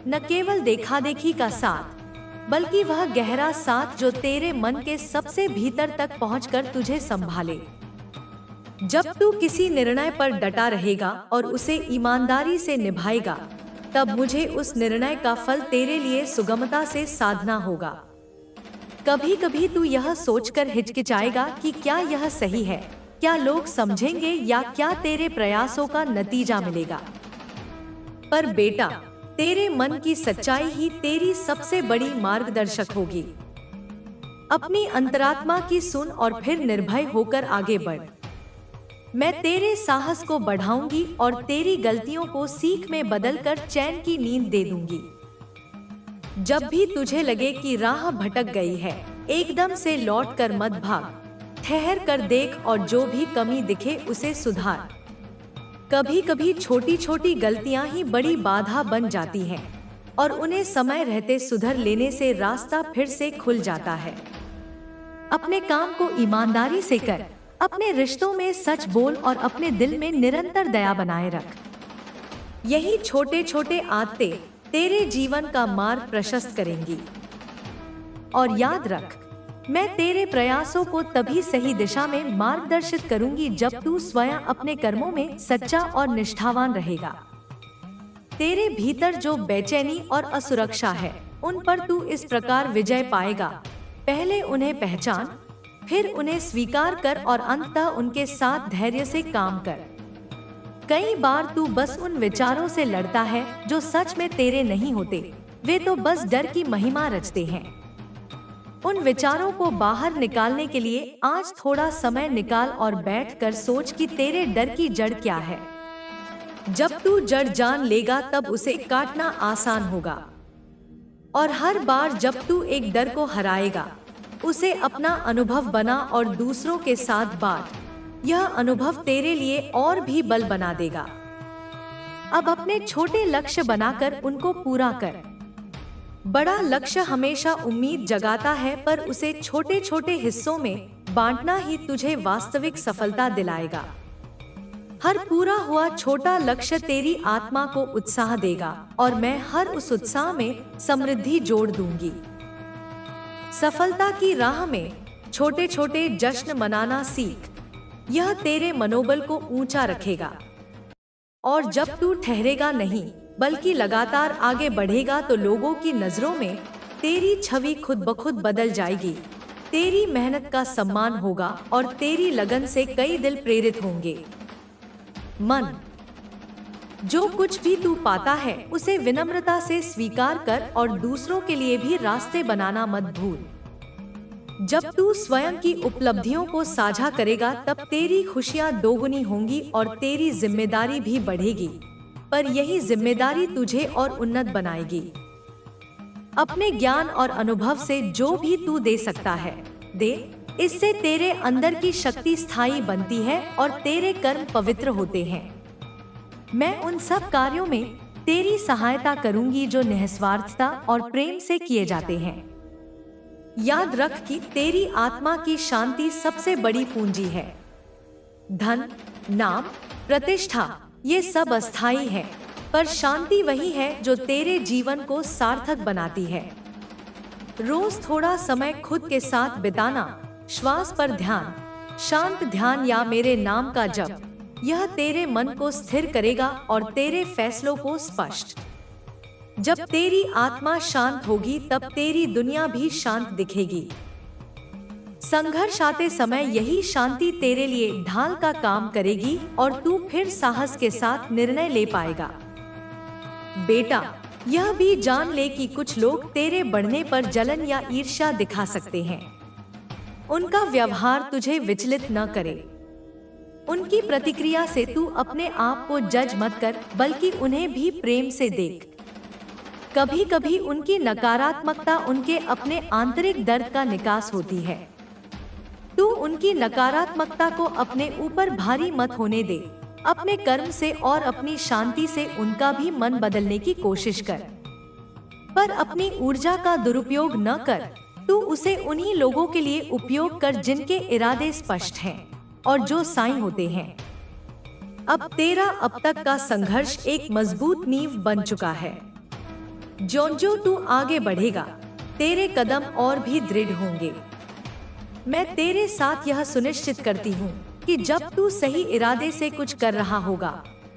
न केवल देखा देखी का साथ, बल्कि वह गहरा साथ जो तेरे मन के सबसे भीतर तक पहुंचकर तुझे संभाले। जब तू किसी निर्णय पर डटा रहेगा और उसे ईमानदारी से निभाएगा, तब मुझे उस निर्णय का फल तेरे लिए सुगमता से साधना होगा। कभी कभी तू यह सोचकर हिचकिचाएगा कि क्या यह सही है, क्या लोग समझेंगे या क्या तेरे प्रयासों का नतीजा मिलेगा। पर बेटा, तेरे मन की सच्चाई ही तेरी सबसे बड़ी मार्गदर्शक होगी। अपनी अंतरात्मा की सुन और फिर निर्भय होकर आगे बढ़। मैं तेरे साहस को बढ़ाऊंगी और तेरी गलतियों को सीख में बदलकर चैन की नींद दे दूंगी। जब भी तुझे लगे कि राह भटक गई है, एकदम से लौट कर मत भाग। ठहर कर देख और जो भी कमी दिखे उसे सुधार। कभी कभी छोटी छोटी गलतियां ही बड़ी बाधा बन जाती हैं और उन्हें समय रहते सुधर लेने से रास्ता फिर से खुल जाता है। अपने काम को ईमानदारी से कर, अपने रिश्तों में सच बोल और अपने दिल में निरंतर दया बनाए रख। यही छोटे छोटे आदतें तेरे जीवन का मार्ग प्रशस्त करेंगी। और याद रख, मैं तेरे प्रयासों को तभी सही दिशा में मार्गदर्शित करूंगी जब तू स्वयं अपने कर्मों में सच्चा और निष्ठावान रहेगा। तेरे भीतर जो बेचैनी और असुरक्षा है, उन पर तू इस प्रकार विजय पाएगा। पहले उन्हें पहचान, फिर उन्हें स्वीकार कर और अंततः उनके साथ धैर्य से काम कर। कई बार तू बस उन विचारों से लड़ता है जो सच में तेरे नहीं होते, वे तो बस डर की महिमा रचते हैं। उन विचारों को बाहर निकालने के लिए आज थोड़ा समय निकाल और बैठकर सोच कि तेरे डर की जड़ क्या है। जब तू जड़ जान लेगा तब उसे काटना आसान होगा। और हर बार जब तू एक डर को हराएगा, उसे अपना अनुभव बना और दूसरों के साथ बांट। यह अनुभव तेरे लिए और भी बल बना देगा। अब अपने छोटे लक्ष्य बनाकर उनको पूरा कर। बड़ा लक्ष्य हमेशा उम्मीद जगाता है, पर उसे छोटे छोटे हिस्सों में बांटना ही तुझे वास्तविक सफलता दिलाएगा। हर पूरा हुआ छोटा लक्ष्य तेरी आत्मा को उत्साह देगा और मैं हर उस उत्साह में समृद्धि जोड़ दूंगी। सफलता की राह में छोटे छोटे जश्न मनाना सीख। यह तेरे मनोबल को ऊंचा रखेगा। और जब तू ठहरेगा नहीं बल्कि लगातार आगे बढ़ेगा तो लोगों की नजरों में तेरी छवि खुद ब खुद बदल जाएगी। तेरी मेहनत का सम्मान होगा और तेरी लगन से कई दिल प्रेरित होंगे। मन, जो कुछ भी तू पाता है उसे विनम्रता से स्वीकार कर और दूसरों के लिए भी रास्ते बनाना मत भूल। जब तू स्वयं की उपलब्धियों को साझा करेगा तब तेरी खुशियां दोगुनी होंगी और तेरी जिम्मेदारी भी बढ़ेगी, पर यही जिम्मेदारी तुझे और उन्नत बनाएगी। अपने ज्ञान और अनुभव से जो भी तू दे सकता है दे। इससे तेरे अंदर की शक्ति स्थायी बनती है और तेरे कर्म पवित्र होते हैं। मैं उन सब कार्यों में तेरी सहायता करूंगी जो निस्वार्थता और प्रेम से किए जाते हैं। याद रख कि तेरी आत्मा की शांति सबसे बड़ी पूंजी है। धन, नाम, प्रतिष्ठा ये सब अस्थायी है, पर शांति वही है जो तेरे जीवन को सार्थक बनाती है। रोज थोड़ा समय खुद के साथ बिताना, श्वास पर ध्यान, शांत ध्यान या मेरे नाम का जप, यह तेरे मन को स्थिर करेगा और तेरे फैसलों को स्पष्ट। जब तेरी आत्मा शांत होगी तब तेरी दुनिया भी शांत दिखेगी। संघर्ष आते समय यही शांति तेरे लिए ढाल का काम करेगी और तू फिर साहस के साथ निर्णय ले पाएगा। बेटा, यह भी जान ले कि कुछ लोग तेरे बढ़ने पर जलन या ईर्ष्या दिखा सकते हैं। उनका व्यवहार तुझे विचलित न करे। उनकी प्रतिक्रिया से तू अपने आप को जज मत कर, बल्कि उन्हें भी प्रेम से देख। कभी कभी उनकी नकारात्मकता उनके अपने आंतरिक दर्द का निकास होती है। तू उनकी नकारात्मकता को अपने ऊपर भारी मत होने दे। अपने कर्म से और अपनी शांति से उनका भी मन बदलने की कोशिश कर, पर अपनी ऊर्जा का दुरुपयोग न कर। तू उसे उन्हीं लोगों के लिए उपयोग कर जिनके इरादे स्पष्ट हैं और जो साईं होते हैं। अब तेरा अब तक का संघर्ष एक मजबूत नींव बन चुका है। जो तू आगे बढ़ेगा, तेरे कदम और भी दृढ़ होंगे। मैं तेरे साथ यह सुनिश्चित करती हूँ कि जब तू सही इरादे से कुछ कर रहा होगा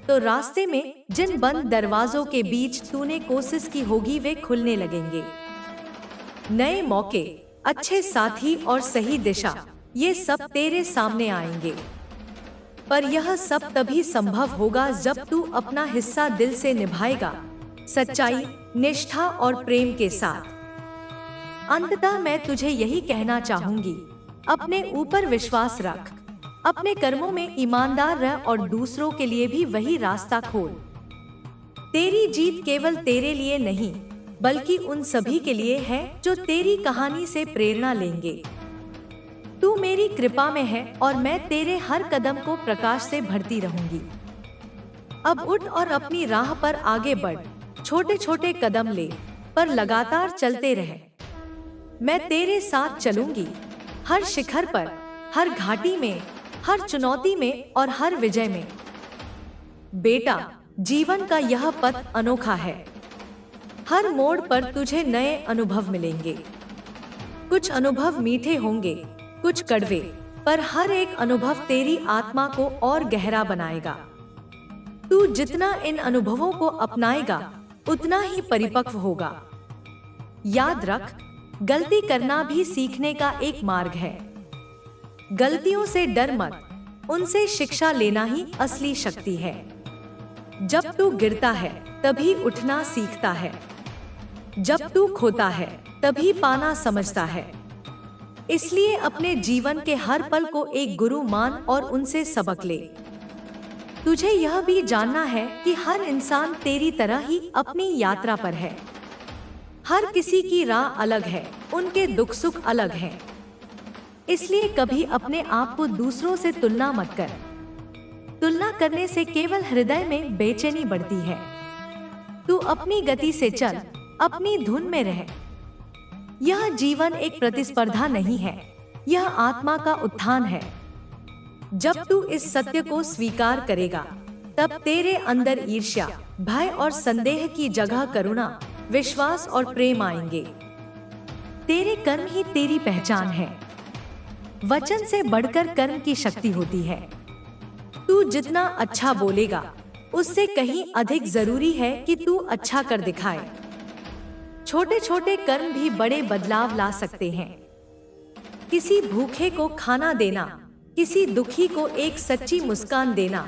तो रास्ते में जिन बंद दरवाजों के बीच तूने कोशिश की होगी वे खुलने लगेंगे। नए मौके, अच्छे साथी और सही दिशा, ये सब तेरे सामने आएंगे। पर यह सब तभी संभव होगा जब तू अपना हिस्सा दिल से निभाएगा, सच्चाई, निष्ठा और प्रेम के साथ। अंततः मैं तुझे यही कहना चाहूंगी, अपने ऊपर विश्वास रख, अपने कर्मों में ईमानदार रह और दूसरों के लिए भी वही रास्ता खोल। तेरी जीत केवल तेरे लिए नहीं, बल्कि उन सभी के लिए है जो तेरी कहानी से प्रेरणा लेंगे। तू मेरी कृपा में है और मैं तेरे हर कदम को प्रकाश से भरती रहूंगी। अब उठ और अपनी राह पर आगे बढ़। छोटे छोटे कदम ले, पर लगातार चलते रह। मैं तेरे साथ चलूंगी, हर शिखर पर, हर घाटी में, हर चुनौती में और हर विजय में। बेटा, जीवन का यह पथ अनोखा है। हर मोड़ पर तुझे नए अनुभव मिलेंगे। कुछ अनुभव मीठे होंगे, कुछ कड़वे, पर हर एक अनुभव तेरी आत्मा को और गहरा बनाएगा। तू जितना इन अनुभवों को अपनाएगा, उतना ही परिपक्व होगा। याद रख, गलती करना भी सीखने का एक मार्ग है। गलतियों से डर मत, उनसे शिक्षा लेना ही असली शक्ति है। जब तू गिरता है तभी उठना सीखता है, जब तू खोता है तभी पाना समझता है। इसलिए अपने जीवन के हर पल को एक गुरु मान और उनसे सबक ले। तुझे यह भी जानना है कि हर इंसान तेरी तरह ही अपनी यात्रा पर है। हर किसी की राह अलग है, उनके दुख सुख अलग हैं। इसलिए कभी अपने आप को दूसरों से तुलना मत कर। तुलना करने से केवल हृदय में बेचैनी बढ़ती है। तू अपनी गति से चल, अपनी धुन में रह। यह जीवन एक प्रतिस्पर्धा नहीं है, यह आत्मा का उत्थान है। जब तू इस सत्य को स्वीकार करेगा, तब तेरे अंदर ईर्ष्या, भय और संदेह की जगह करुणा, विश्वास और प्रेम आएंगे। तेरे कर्म ही तेरी पहचान है। वचन से बढ़कर कर्म की शक्ति होती है। तू जितना अच्छा बोलेगा, उससे कहीं अधिक जरूरी है कि तू अच्छा कर दिखाए। छोटे छोटे कर्म भी बड़े बदलाव ला सकते हैं। किसी भूखे को खाना देना, किसी दुखी को एक सच्ची मुस्कान देना,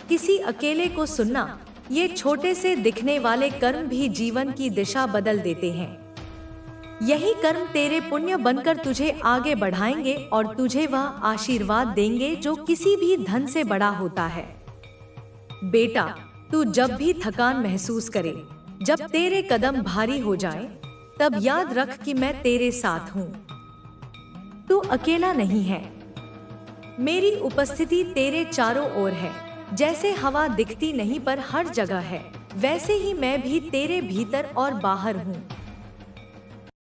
किसी अकेले को सुनना, ये छोटे से दिखने वाले कर्म भी जीवन की दिशा बदल देते हैं। यही कर्म तेरे पुण्य बनकर तुझे आगे बढ़ाएंगे और तुझे वह आशीर्वाद देंगे जो किसी भी धन से बड़ा होता है। बेटा, तू जब भी थकान महसूस करे, जब तेरे कदम भारी हो जाए, तब याद रख कि मैं तेरे साथ हूँ। तू अकेला नहीं है। मेरी उपस्थिति तेरे चारों ओर है। जैसे हवा दिखती नहीं पर हर जगह है, वैसे ही मैं भी तेरे भीतर और बाहर हूँ।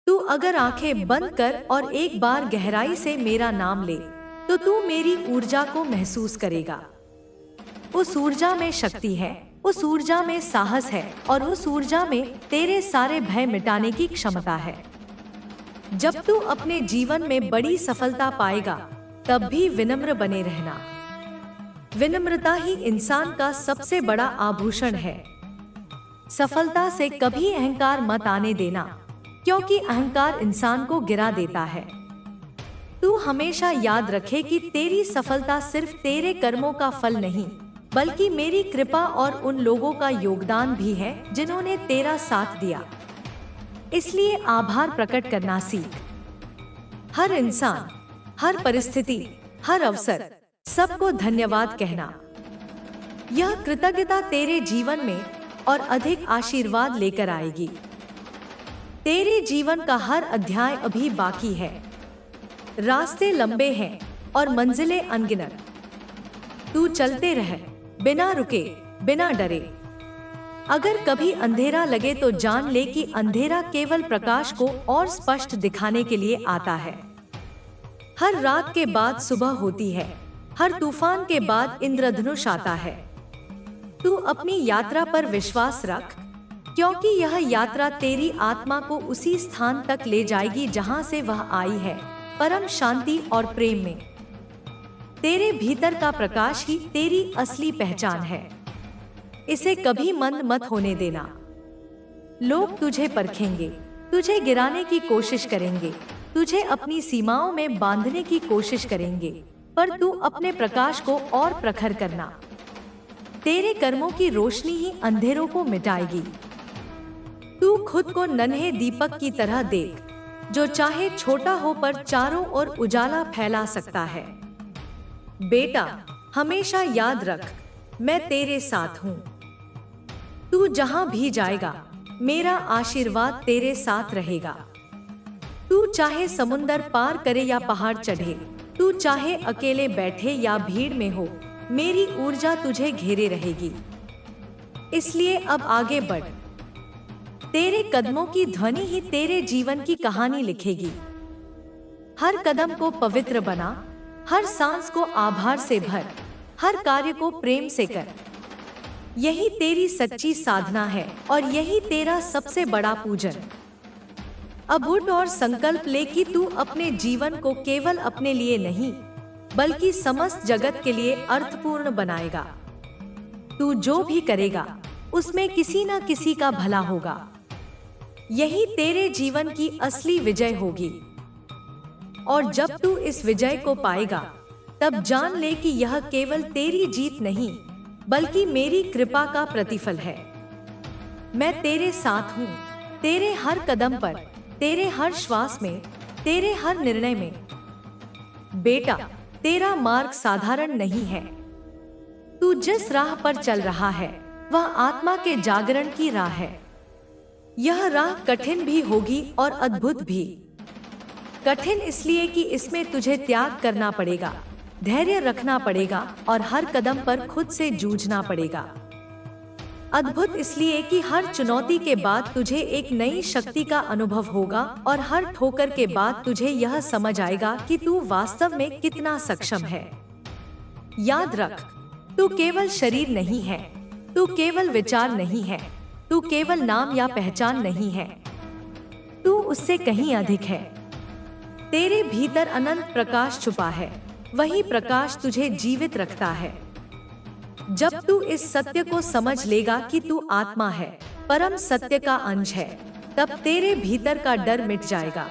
तू अगर आंखें बंद कर और एक बार गहराई से मेरा नाम ले, तो तू मेरी ऊर्जा को महसूस करेगा। उस ऊर्जा में शक्ति है, उस ऊर्जा में साहस है और उस ऊर्जा में तेरे सारे भय मिटाने की क्षमता है। जब तू अपने जीवन में बड़ी सफलता पाएगा, तब भी विनम्र बने रहना। विनम्रता ही इंसान का सबसे बड़ा आभूषण है। सफलता से कभी अहंकार मत आने देना, क्योंकि अहंकार इंसान को गिरा देता है। तू हमेशा याद रखे कि तेरी सफलता सिर्फ तेरे कर्मों का फल नहीं, बल्कि मेरी कृपा और उन लोगों का योगदान भी है जिन्होंने तेरा साथ दिया। इसलिए आभार प्रकट करना सीख। हर इंसान, हर परिस्थिति, हर अवसर, सबको धन्यवाद कहना। यह कृतज्ञता तेरे जीवन में और अधिक आशीर्वाद लेकर आएगी। तेरे जीवन का हर अध्याय अभी बाकी है। रास्ते लंबे हैं और मंजिलें अनगिनत। तू चलते रह, बिना रुके, बिना डरे। अगर कभी अंधेरा लगे तो जान ले कि अंधेरा केवल प्रकाश को और स्पष्ट दिखाने के लिए आता है। हर रात के बाद सुबह होती है, हर तूफान के बाद इंद्रधनुष आता है। तू अपनी यात्रा पर विश्वास रख, क्योंकि यह यात्रा तेरी आत्मा को उसी स्थान तक ले जाएगी जहां से वह आई है, परम शांति और प्रेम में। तेरे भीतर का प्रकाश ही तेरी असली पहचान है। इसे कभी मंद मत होने देना। लोग तुझे परखेंगे, तुझे गिराने की कोशिश करेंगे, तुझे अपनी सीमाओं में बांधने की कोशिश करेंगे, पर तू अपने प्रकाश को और प्रखर करना। तेरे कर्मों की रोशनी ही अंधेरों को मिटाएगी। तू खुद को नन्हे दीपक की तरह देख, जो चाहे छोटा हो पर चारों ओर उजाला फैला सकता है। बेटा, हमेशा याद रख, मैं तेरे साथ हूँ। तू जहाँ भी जाएगा, मेरा आशीर्वाद तेरे साथ रहेगा। तू चाहे समुंदर पार करे या पहाड़ चढ़े, तू चाहे अकेले बैठे या भीड़ में हो, मेरी ऊर्जा तुझे घेरे रहेगी। इसलिए अब आगे बढ़। तेरे कदमों की ध्वनि ही तेरे जीवन की कहानी लिखेगी। हर कदम को पवित्र बना, हर सांस को आभार से भर, हर कार्य को प्रेम से कर। यही तेरी सच्ची साधना है और यही तेरा सबसे बड़ा पूजन। अब उठ और संकल्प ले कि तू अपने जीवन को केवल अपने लिए नहीं, बल्कि समस्त जगत के लिए अर्थपूर्ण बनाएगा। तू जो भी करेगा, उसमें किसी न किसी का भला होगा। यही तेरे जीवन की असली विजय होगी। और जब तू इस विजय को पाएगा, तब जान ले कि यह केवल तेरी जीत नहीं, बल्कि मेरी कृपा का प्रतिफल है। मैं तेरे साथ हूँ, तेरे हर कदम पर, तेरे हर श्वास में, तेरे हर निर्णय में। बेटा, तेरा मार्ग साधारण नहीं है। तू जिस राह पर चल रहा है वह आत्मा के जागरण की राह है। यह राह कठिन भी होगी और अद्भुत भी। कठिन इसलिए कि इसमें तुझे त्याग करना पड़ेगा, धैर्य रखना पड़ेगा और हर कदम पर खुद से जूझना पड़ेगा। अद्भुत इसलिए कि हर चुनौती के बाद तुझे एक नई शक्ति का अनुभव होगा और हर ठोकर के बाद तुझे यह समझ आएगा कि तू वास्तव में कितना सक्षम है। याद रख, तू केवल शरीर नहीं है, तू केवल विचार नहीं है, तू केवल नाम या पहचान नहीं है, तू उससे कहीं अधिक है। तेरे भीतर अनंत प्रकाश छुपा है, वही प्रकाश तुझे जीवित रखता है। जब तू इस सत्य को समझ लेगा कि तू आत्मा है, परम सत्य का अंश है, तब तेरे भीतर का डर मिट जाएगा।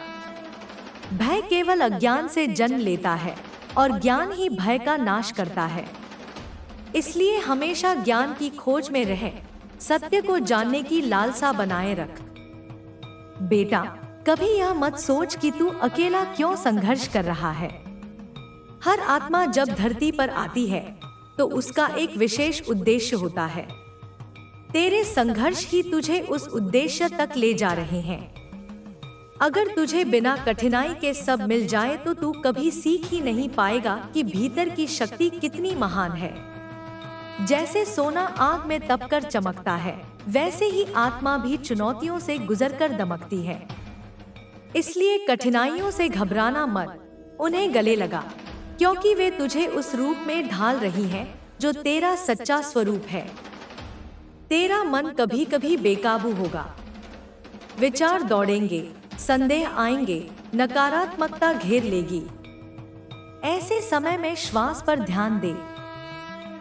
भय केवल अज्ञान से जन्म लेता है और ज्ञान ही भय का नाश करता है। इसलिए हमेशा ज्ञान की खोज में रह, सत्य को जानने की लालसा बनाए रख। बेटा, कभी यह मत सोच कि तू अकेला क्यों संघर्ष कर रहा है। हर आत्मा जब धरती पर आती है तो उसका एक विशेष उद्देश्य होता है। तेरे संघर्ष ही तुझे उस उद्देश्य तक ले जा रहे हैं। अगर तुझे बिना कठिनाई के सब मिल जाए तो तू कभी सीख ही नहीं पाएगा कि भीतर की शक्ति कितनी महान है। जैसे सोना आग में तपकर चमकता है, वैसे ही आत्मा भी चुनौतियों से गुजरकर दमकती है। इसलिए कठिनाइयों से घबराना मत, उन्हें गले लगा, क्योंकि वे तुझे उस रूप में ढाल रही हैं जो तेरा सच्चा स्वरूप है। तेरा मन कभी कभी बेकाबू होगा, विचार दौड़ेंगे, संदेह आएंगे, नकारात्मकता घेर लेगी। ऐसे समय में श्वास पर ध्यान दे।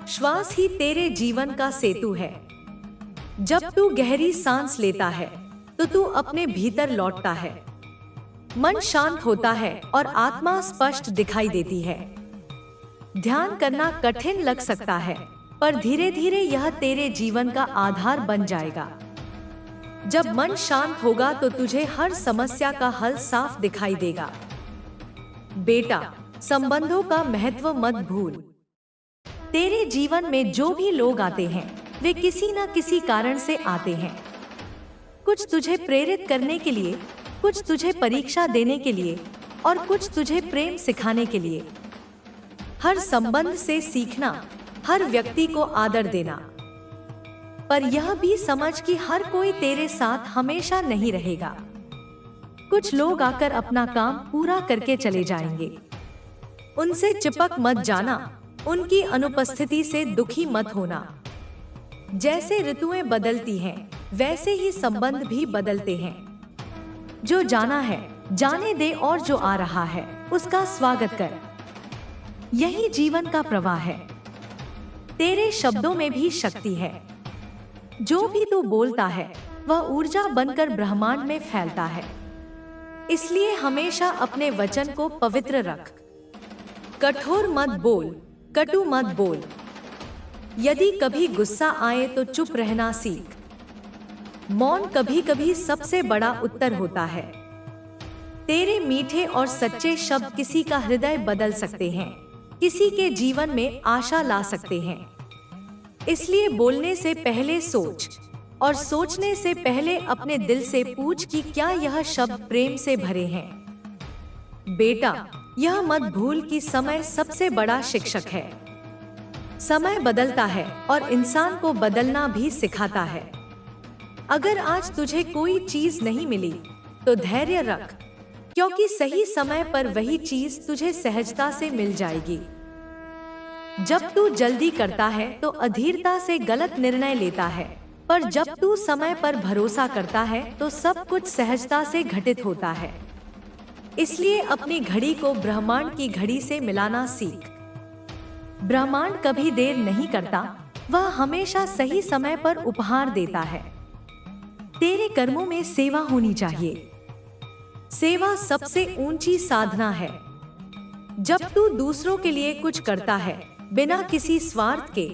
श्वास ही तेरे जीवन का सेतु है। जब तू गहरी सांस लेता है तो तू अपने भीतर लौटता है, मन शांत होता है और आत्मा स्पष्ट दिखाई देती है। ध्यान करना कठिन लग सकता है, पर धीरे धीरे यह तेरे जीवन का आधार बन जाएगा। जब मन शांत होगा तो तुझे हर समस्या का हल साफ दिखाई देगा। बेटा, संबंधों का महत्व मत भूल। तेरे जीवन में जो भी लोग आते हैं वे किसी न किसी कारण से आते हैं। कुछ तुझे प्रेरित करने के लिए, कुछ तुझे परीक्षा देने के लिए और कुछ तुझे प्रेम सिखाने के लिए। हर संबंध से सीखना, हर व्यक्ति को आदर देना, पर यह भी समझ कि हर कोई तेरे साथ हमेशा नहीं रहेगा। कुछ लोग आकर अपना काम पूरा करके चले जाएंगे। उनसे चिपक मत जाना, उनकी अनुपस्थिति से दुखी मत होना। जैसे ऋतुएं बदलती हैं, वैसे ही संबंध भी बदलते हैं। जो जाना है जाने दे और जो आ रहा है उसका स्वागत कर। यही जीवन का प्रवाह है। तेरे शब्दों में भी शक्ति है। जो भी तू बोलता है वह ऊर्जा बनकर ब्रह्मांड में फैलता है। इसलिए हमेशा अपने वचन को पवित्र रख। कठोर मत बोल, कटु मत बोल। यदि कभी गुस्सा आए तो चुप रहना सीख। मौन कभी कभी सबसे बड़ा उत्तर होता है। तेरे मीठे और सच्चे शब्द किसी का हृदय बदल सकते हैं, किसी के जीवन में आशा ला सकते हैं। इसलिए बोलने से पहले सोच और सोचने से पहले अपने दिल से पूछ कि क्या यह शब्द प्रेम से भरे हैं। बेटा, यह मत भूल कि समय सबसे बड़ा शिक्षक है। समय बदलता है और इंसान को बदलना भी सिखाता है। अगर आज तुझे कोई चीज नहीं मिली तो धैर्य रख, क्योंकि सही समय पर वही चीज तुझे सहजता से मिल जाएगी। जब तू जल्दी करता है तो अधीरता से गलत निर्णय लेता है, पर जब तू समय पर भरोसा करता है तो सब कुछ सहजता से घटित होता है। इसलिए अपनी घड़ी को ब्रह्मांड की घड़ी से मिलाना सीख। ब्रह्मांड कभी देर नहीं करता, वह हमेशा सही समय पर उपहार देता है। तेरे कर्मों में सेवा होनी चाहिए। सेवा सबसे ऊंची साधना है। जब तू दूसरों के लिए कुछ करता है बिना किसी स्वार्थ के,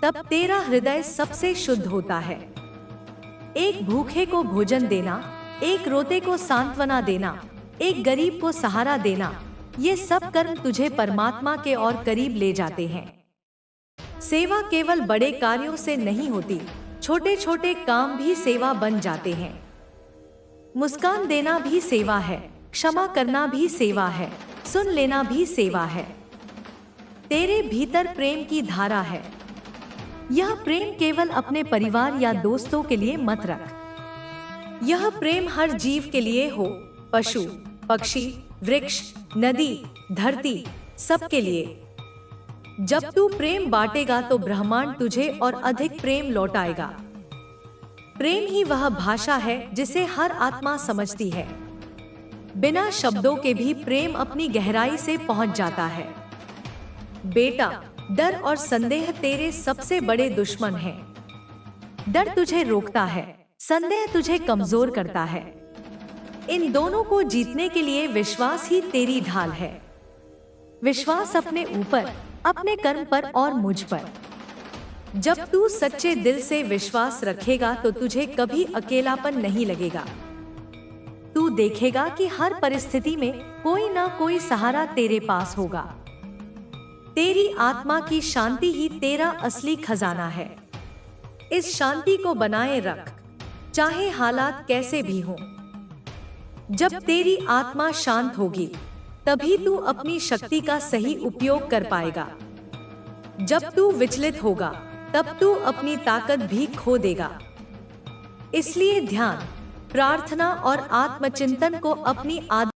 तब तेरा हृदय सबसे शुद्ध होता है। एक भूखे को भोजन देना, एक रोते को सांत्वना देना, एक गरीब को सहारा देना, ये सब कर्म तुझे परमात्मा के और करीब ले जाते हैं। सेवा केवल बड़े कार्यों से नहीं होती, छोटे छोटे काम भी सेवा बन जाते हैं। मुस्कान देना भी सेवा है, क्षमा करना भी सेवा है, सुन लेना भी सेवा है। तेरे भीतर प्रेम की धारा है। यह प्रेम केवल अपने परिवार या दोस्तों के लिए मत रख। यह प्रेम हर जीव के लिए हो, पशु, पक्षी, वृक्ष, नदी, धरती, सबके लिए। जब तू प्रेम बांटेगा तो ब्रह्मांड तुझे और अधिक प्रेम लौटाएगा। प्रेम ही वह भाषा है जिसे हर आत्मा समझती है। बिना शब्दों के भी प्रेम अपनी गहराई से पहुंच जाता है। बेटा, डर और संदेह तेरे सबसे बड़े दुश्मन हैं। डर तुझे रोकता है, संदेह तुझे कमजोर करता है। इन दोनों को जीतने के लिए विश्वास ही तेरी ढाल है। विश्वास अपने ऊपर, अपने कर्म पर और मुझ पर। जब तू सच्चे दिल से विश्वास रखेगा तो तुझे कभी अकेलापन नहीं लगेगा। तू देखेगा कि हर परिस्थिति में कोई ना कोई सहारा तेरे पास होगा। तेरी आत्मा की शांति ही तेरा असली खजाना है। इस शांति को बनाए रख, चाहे हालात कैसे भी हों। जब तेरी आत्मा शांत होगी, तभी तू अपनी शक्ति का सही उपयोग कर पाएगा। जब तू विचलित होगा, तब तू अपनी ताकत भी खो देगा। इसलिए ध्यान, प्रार्थना और आत्मचिंतन को अपनी आदत